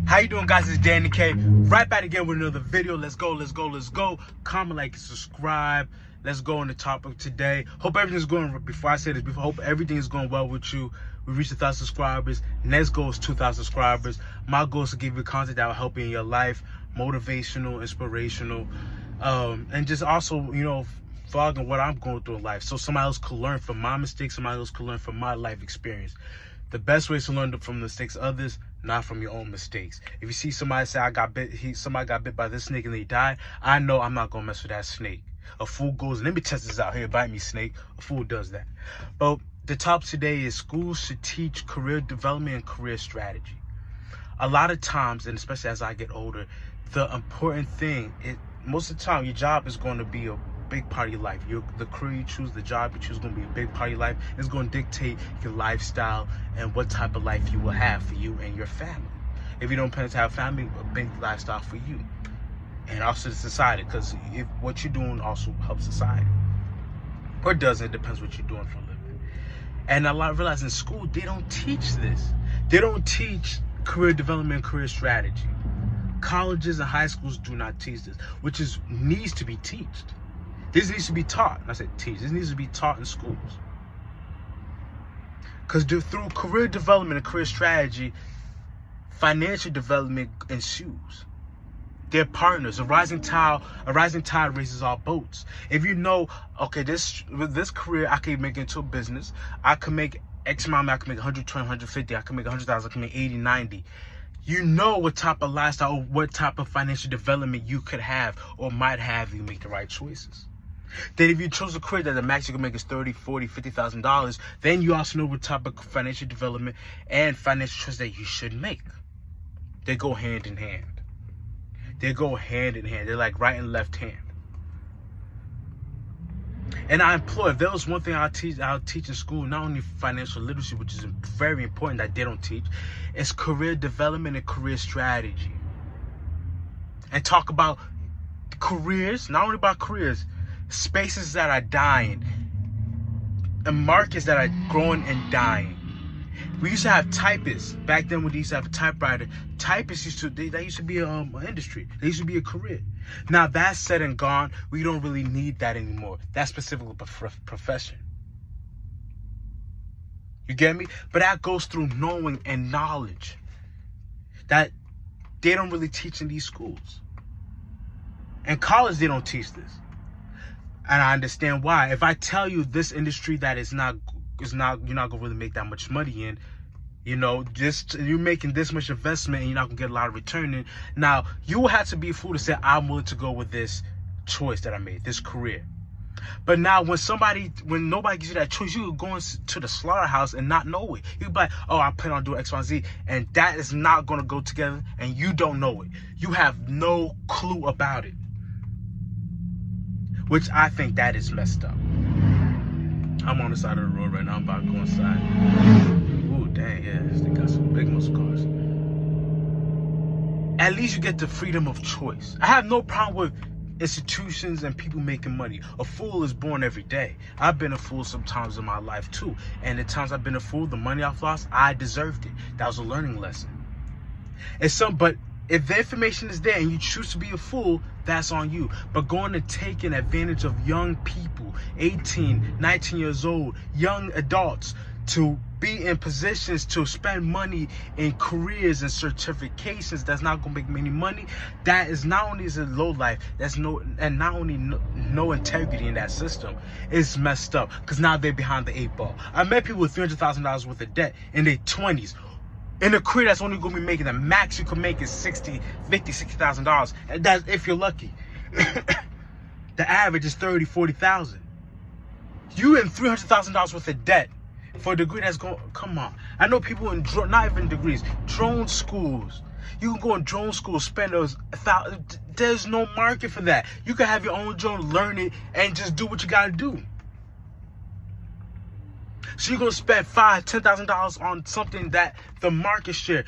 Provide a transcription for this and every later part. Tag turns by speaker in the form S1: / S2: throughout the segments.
S1: How you doing, guys? It's Danny K. Right back again with another video. Let's go. Comment, like, and subscribe. Let's go on the topic today. Hope everything's going, before I say this, hope everything is going well with you. We reached 1,000 subscribers. Next goal is 2,000 subscribers. My goal is to give you content that will help you in your life, motivational, inspirational, and just also, vlogging what I'm going through in life, so somebody else could learn from my mistakes, somebody else could learn from my life experience. The best way is to learn from the mistakes of others, not from your own mistakes. If you see somebody say, somebody got bit by this snake and they died, I know I'm not gonna mess with that snake. A fool goes, let me test this out here, bite me, snake. A fool does that. But the topic today is schools should teach career development and career strategy. A lot of times, and especially as I get older, the important thing, most of the time, your job is going to be a big part of your life. The career you choose, the job you choose, is going to be a big part of your life. It's going to dictate your lifestyle and what type of life you will have for you and your family. If you don't plan to have family, a big lifestyle for you, and also the society, because if what you're doing also helps society, or doesn't, it depends what you're doing for a living. And I realize in school they don't teach this. They don't teach career development, career strategy. Colleges and high schools do not teach this, which needs to be taught. This needs to be taught. I said teach. This needs to be taught in schools. Because through career development and career strategy, financial development ensues. They're partners. A rising tide raises all boats. If you know, okay, with this career, I can make it into a business. I can make X amount. I can make 120, 150. I can make 100,000. I can make 80, 90. You know what type of lifestyle or what type of financial development you could have or might have if you make the right choices. Then if you chose a career that the max you can make is $30,000, $40,000, $50,000, then you also know what type of financial development and financial choice that you should make. They go hand in hand. They go hand in hand. They're like right and left hand. And I implore, if there was one thing I'll teach in school, not only financial literacy, which is very important that they don't teach, it's career development and career strategy. And talk about careers, not only about careers, spaces that are dying, and markets that are growing and dying. We used to have typists back then. When they used to have a typewriter, typists used to be an industry. They used to be a career. Now that's said and gone. We don't really need that anymore. That's specifically a profession. You get me? But that goes through knowing and knowledge that they don't really teach in these schools. In college, they don't teach this, and I understand why. If I tell you this industry that you're not gonna really make that much money in, you're making this much investment and you're not gonna get a lot of return in. Now you will have to be a fool to say, I'm willing to go with this choice that I made, this career. But now when nobody gives you that choice, you could go into the slaughterhouse and not know it. You be like, oh, I plan on doing X, Y, Z, and that is not gonna go together, and you don't know it. You have no clue about it, which I think that is messed up. I'm on the side of the road right now. I'm about to go inside. Ooh, dang, yeah, they got some big muscle cars. At least you get the freedom of choice. I have no problem with institutions and people making money. A fool is born every day. I've been a fool sometimes in my life too. And the times I've been a fool, the money I've lost, I deserved it. That was a learning lesson. But if the information is there and you choose to be a fool, that's on you. But going and taking advantage of young people, 18, 19 years old, young adults, to be in positions to spend money in careers and certifications that's not going to make many money, that is not only is it low life, not only no integrity in that system, it's messed up, because now they're behind the 8 ball. I met people with $300,000 worth of debt in their 20s. In a career that's only going to be making the max you can make is $60,000, and that's if you're lucky. The average is $30,000, $40,000. You in $300,000 worth of debt for a degree that's going. Come on, I know people in not even degrees, drone schools. You can go in drone school, spend those $1,000. There's no market for that. You can have your own drone, learn it, and just do what you gotta do. So you're gonna spend $5,000, $10,000 on something that the market share,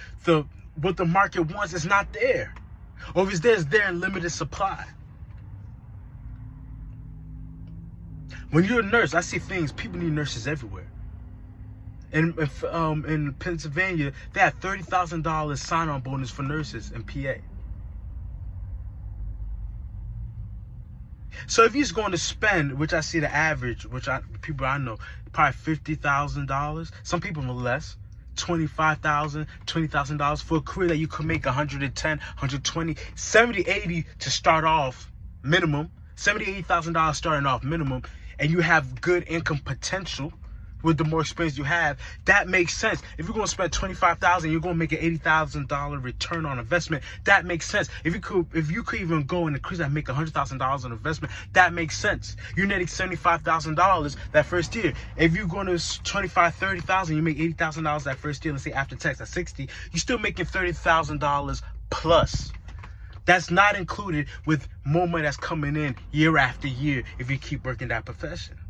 S1: what the market wants, is not there, or if it's there, it's there in limited supply. When you're a nurse, I see things. People need nurses everywhere. In Pennsylvania, they had $30,000 sign-on bonus for nurses in PA. So if he's going to spend, which I see the average, people I know, probably $50,000. Some people less, $25,000, $20,000 for a career that you could make 110, 120, 70, 80 to start off minimum, $70,000, $80,000 starting off minimum, and you have good income potential. With the more experience you have, that makes sense. If you're going to spend $25,000, you're going to make an $80,000 return on investment. That makes sense. If you could even go and increase that, and make $100,000 on investment, that makes sense. You're netting $75,000 that first year. If you're going to $25,000, $30,000, you make $80,000 that first year. Let's say after tax, that's $60,000. You're still making $30,000 plus. That's not included with more money that's coming in year after year if you keep working that profession.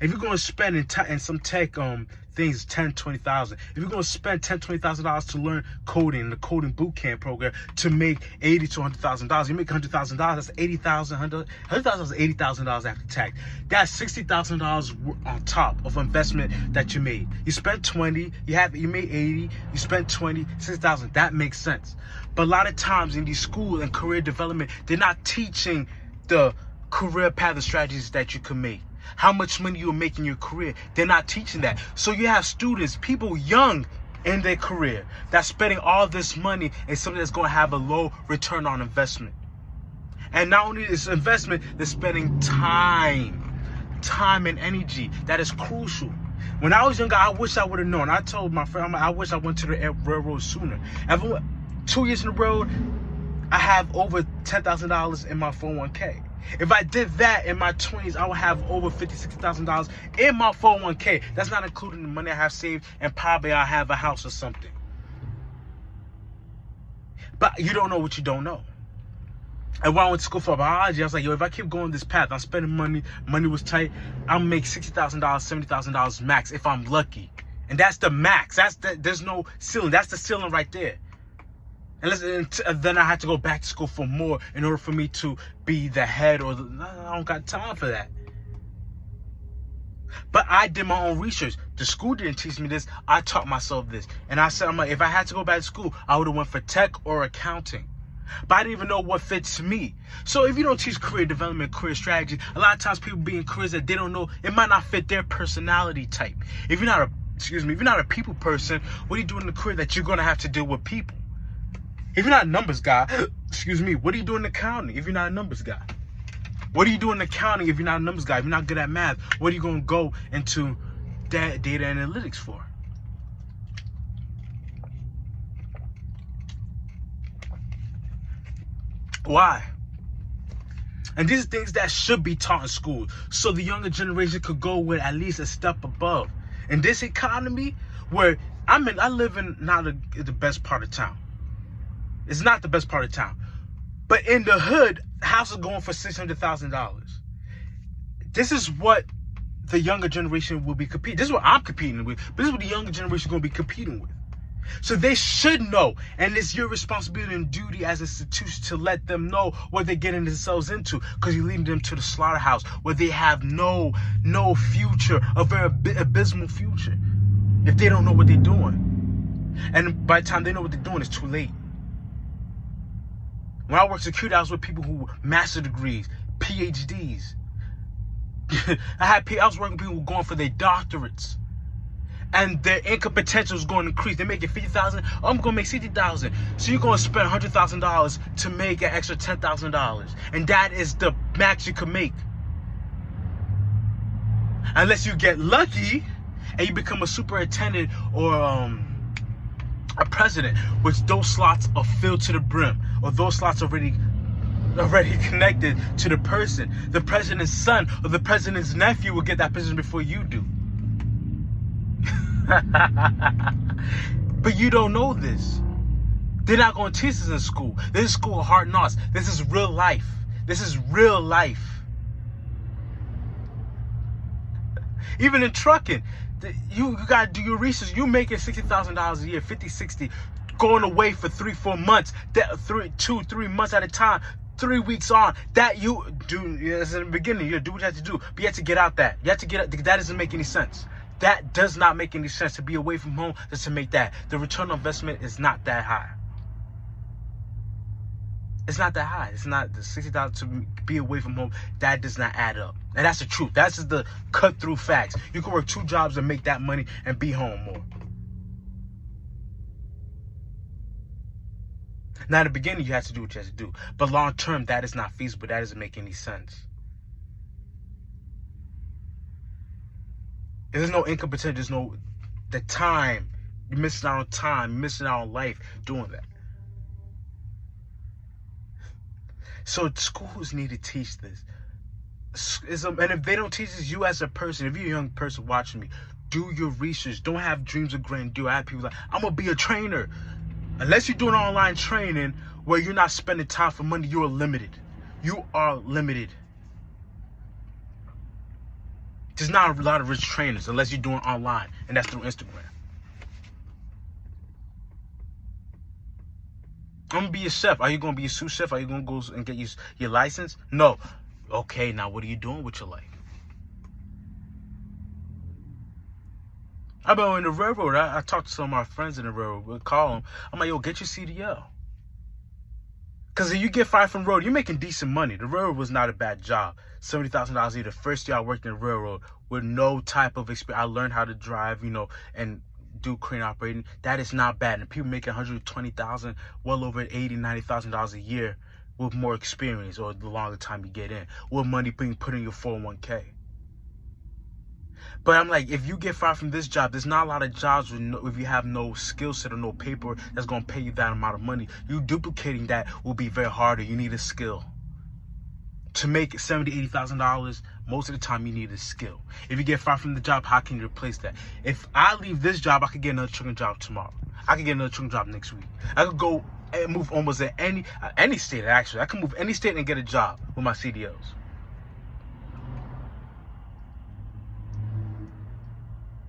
S1: If you're going to spend in some tech things $10,000, $20,000, if you're going to spend $10,000, $20,000 to learn coding, the coding boot camp program, to make $80,000 to $100,000, you make $100,000. That's $80,000. $100,000 is $80,000 after tax. That's $60,000 on top of investment that you made. You spent 20, you made 80, you spent 20, 6,000. That makes sense. But a lot of times in these school and career development, they're not teaching the career path and strategies that you can make. How much money you'll make in your career. They're not teaching that. So you have students, people young in their career, that's spending all this money in something that's going to have a low return on investment. And not only is investment, they're spending time and energy. That is crucial. When I was younger, I wish I would have known. I told my friend, I wish I went to the railroad sooner. 2 years in the road, I have over $10,000 in my 401k. If I did that in my 20s, I would have over $50,000, $60,000 in my 401k. That's not including the money I have saved, and probably I have a house or something. But you don't know what you don't know. And when I went to school for biology, I was like, yo, if I keep going this path, I'm spending money was tight, I'll make $60,000, $70,000 max if I'm lucky. And that's the max. There's no ceiling. That's the ceiling right there. And then I had to go back to school for more in order for me to be the head I don't got time for that. But I did my own research. The school didn't teach me this. I taught myself this. And I said, if I had to go back to school, I would have went for tech or accounting. But I didn't even know what fits me. So if you don't teach career development, career strategy, a lot of times people be in careers that they don't know, it might not fit their personality type. If you're not a people person, what are you doing in a career that you're going to have to deal with people? If you're not a numbers guy, what are you doing in accounting if you're not a numbers guy? What are you doing in accounting if you're not a numbers guy? If you're not good at math, what are you going to go into data analytics for? Why? And these are things that should be taught in school, so the younger generation could go with at least a step above. In this economy, where I live in not the best part of town. It's not the best part of town. But in the hood, houses are going for $600,000. This is what the younger generation will be competing. This is what I'm competing with. But this is what the younger generation is going to be competing with. So they should know. And it's your responsibility and duty as institutions to let them know what they're getting themselves into. Because you're leading them to the slaughterhouse where they have no future, a very abysmal future, if they don't know what they're doing. And by the time they know what they're doing, it's too late. When I worked security, I was with people who master degrees, PhDs. I was working with people who were going for their doctorates. And their income potential is going to increase. They're making $50,000. I'm going to make $60,000. So you're going to spend $100,000 to make an extra $10,000. And that is the max you can make. Unless you get lucky and you become a superintendent or a president, which those slots are filled to the brim, or those slots already connected to the person. The president's son or the president's nephew will get that position before you do. But you don't know this. They're not going to teach this in school. This is school of hard knocks. This is real life. This is real life. Even in trucking, you got to do your research. You're making $60,000 a year, 50, 60, going away for 3-4 months, 2-3 months at a time, 3 weeks on. That you do, as in the beginning, you do what you have to do, but you have to get out that. You have to get out. That doesn't make any sense. That does not make any sense. To be away from home just to make that. The return on investment is not that high. It's not that high. It's not the $60 to be away from home. That does not add up. And that's the truth. That's just the cut through facts. You can work 2 jobs and make that money and be home more. Now, in the beginning, you have to do what you have to do. But long term, that is not feasible. That doesn't make any sense. If there's no income potential, there's no the time. You're missing out on time. You're missing out on life doing that. So schools need to teach this. And if they don't teach this, you as a person, if you're a young person watching me, do your research. Don't have dreams of grandeur. I have people like, I'm going to be a trainer. Unless you're doing online training where you're not spending time for money, you are limited. You are limited. There's not a lot of rich trainers unless you're doing online, and that's through Instagram. I'm going to be a chef. Are you going to be a sous chef? Are you going to go and get your license? No. Okay, now what are you doing with your life? I've been on the railroad. I talked to some of my friends in the railroad. We'll call them. I'm like, yo, get your CDL. Because if you get fired from the road, you're making decent money. The railroad was not a bad job. $70,000 a year. The first year I worked in the railroad with no type of experience. I learned how to drive, and do crane operating. That is not bad. And people making $120,000, well over $80,000, $90,000 a year with more experience, or the longer time you get in, with money being put in your 401k. But I'm like, if you get fired from this job, there's not a lot of jobs if you have no skill set or no paper that's going to pay you that amount of money. You duplicating that will be very harder. You need a skill. To make $70,000, $80,000, most of the time you need a skill. If you get fired from the job, how can you replace that? If I leave this job, I could get another trucking job tomorrow. I could get another trucking job next week. I could go and move almost at any state, actually. I can move any state and get a job with my CDLs.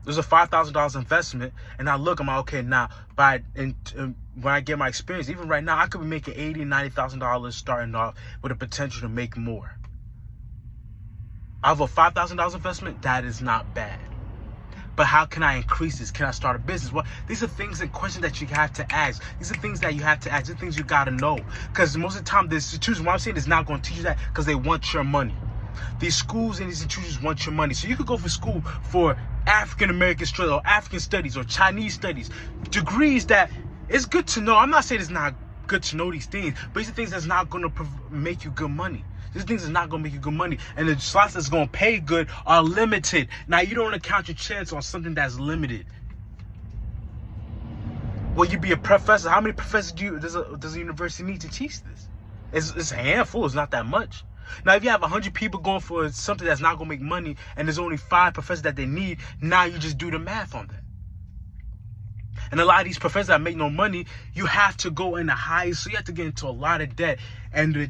S1: There's a $5,000 investment, and I look, I'm like, okay, now, when I get my experience, even right now, I could be making $80,000, $90,000 starting off with the potential to make more. I have a $5,000 investment. That is not bad. But how can I increase this? Can I start a business? Well, these are things and questions that you have to ask. These are things that you have to ask. These are things you got to know. Because most of the time, the institution, what I'm saying, is not going to teach you that because they want your money. These schools and these institutions want your money. So you could go for school for African American studies or African studies or Chinese studies, degrees that it's good to know. I'm not saying it's not good to know these things, but these are things that's not going to make you good money. These things are not going to make you good money. And the slots that's going to pay good are limited. Now, you don't want to count your chance on something that's limited. Will you be a professor? How many professors does a university need to teach this? It's a handful. It's not that much. Now, if you have 100 people going for something that's not going to make money and there's only 5 professors that they need, now you just do the math on that. And a lot of these professors that make no money, you have to go in the highest, so you have to get into a lot of debt. And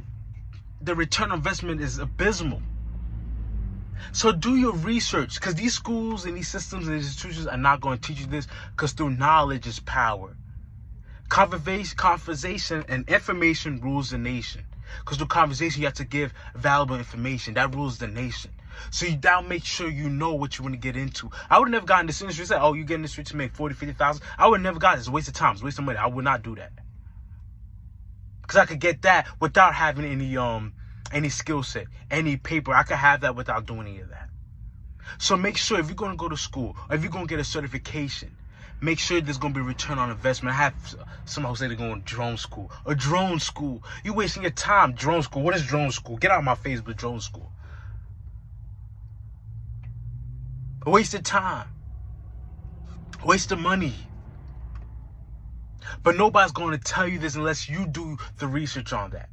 S1: the return on investment is abysmal. So do your research, because these schools and these systems and institutions are not going to teach you this, because through knowledge is power. Conversation and information rules the nation. Because through conversation, you have to give valuable information. That rules the nation. So you now make sure you know what you want to get into. I would have never gotten this industry. Say, oh, you get in this industry to make 40, 50,000. I would have never got it. It's a waste of time. It's a waste of money. I would not do that. Because I could get that without having any skill set, any paper. I could have that without doing any of that. So make sure if you're going to go to school or if you're going to get a certification, make sure there's going to be return on investment. I have some who say they're going to drone school. A drone school. You're wasting your time. Drone school. What is drone school? Get out of my face with drone school. A waste of time. A waste of money. But nobody's going to tell you this unless you do the research on that.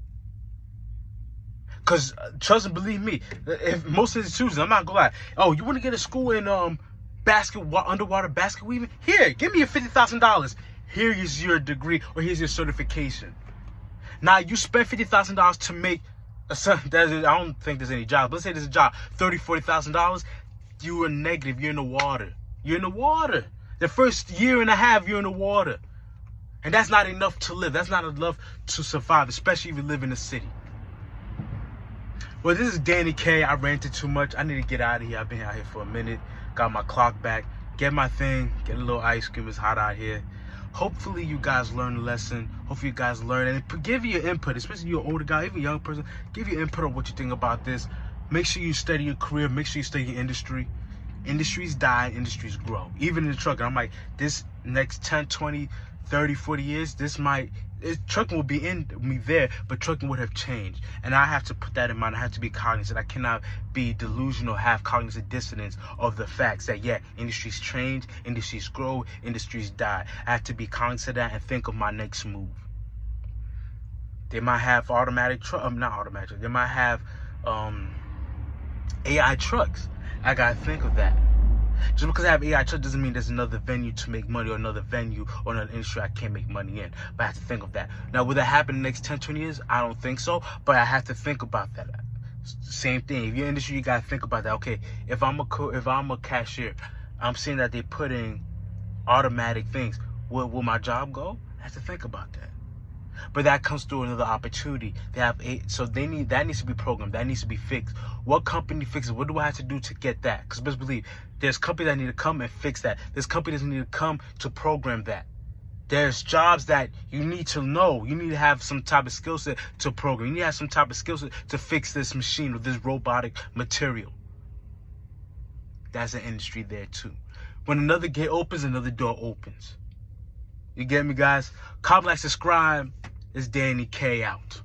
S1: Because trust and believe me, if most institutions, I'm not going to lie. Oh, you want to get a school in underwater basket weaving? Here, give me your $50,000. Here is your degree, or here's your certification. Now you spend $50,000 to make I don't think there's any job. Let's say there's a job, $30,000, $40,000. You are negative. You're in the water. You're in the water. The first year and a half, you're in the water, and that's not enough to live. That's not enough to survive, especially if you live in the city. Well, this is Danny K. I ranted too much. I need to get out of here. I've been out here for a minute. Got my clock back. get my thing, get a little ice cream. It's hot out here. Hopefully you guys learn a lesson. Hopefully you guys learn and give your input, especially you're an older guy, even a young person. Give your input on what you think about this. Make sure you study your career. Make sure you study your industry. Industries die, industries grow. Even in the trucking, I'm like, this next 10, 20, 30, 40 years, trucking will be in me there, but trucking would have changed. And I have to put that in mind. I have to be cognizant. I cannot be delusional, have cognitive dissonance of the facts that, yeah, industries change, industries grow, industries die. I have to be cognizant of that and think of my next move. They might have not automatic, they might have AI trucks. I gotta think of that. Just because I have AI truck doesn't mean there's another venue to make money, or another venue or another industry I can't make money in. But I have to think of that. Now, will that happen in the next 10, 20 years? I don't think so, but I have to think about that. Same thing. If you're in industry, you gotta think about that. Okay, if I'm a cashier, I'm seeing that they put in automatic things. Will my job go? I have to think about that. But that comes through another opportunity. That needs to be programmed. That needs to be fixed. What company fixes? What do I have to do to get that? Because best believe, there's companies that need to come and fix that. There's companies that need to come to program that. There's jobs that you need to know. You need to have some type of skill set to program. You need to have some type of skill set to fix this machine or this robotic material. That's an industry there too. When another gate opens, another door opens. You get me, guys? Comment, like, subscribe. It's Danny K out.